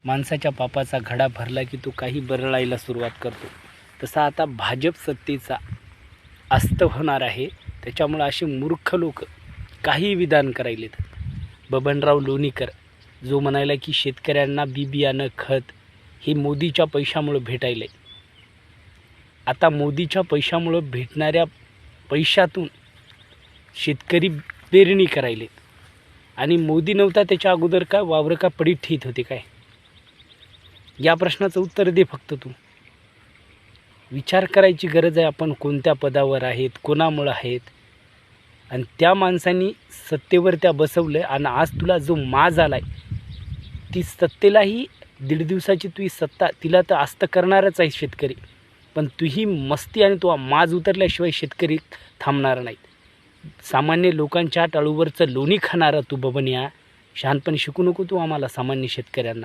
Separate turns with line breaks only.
माणसाच्या पापाचा घडा भरला की तो काही बरळायला सुरुवात करतो. तसा आता भाजप सत्तेचा अस्त होणार आहे. त्याच्यामुळं असे मूर्ख लोक काही विधान करायलेत. बबनराव लोणीकर जो म्हणायला की शेतकऱ्यांना बियाणं खत हे मोदीच्या पैशामुळं भेटायले. आता मोदीच्या पैशामुळं भेटणाऱ्या पैशातून शेतकरी पेरणी करायले आणि मोदी नव्हता त्याच्या अगोदर काय वावर का पडीत ठेवत होते काय? या प्रश्नाचं उत्तर दे फक्त तू. विचार करायची गरज आहे आपण कोणत्या पदावर आहेत, कोणामुळं आहेत. आणि त्या माणसांनी सत्तेवर त्या बसवलं आणि आज तुला जो माज आलाय ती सत्तेलाही 1.5 दिवसाची तुझी सत्ता तिला तर आस्त करणारच आहे शेतकरी. पण तुही मस्ती आणि तो माज उतरल्याशिवाय शेतकरी थांबणार नाहीत. सामान्य लोकांच्या टाळूवरचं लोणी खाणारा तू बबन्या, शहाणपण शिकू नको तू आम्हाला सामान्य शेतकऱ्यांना.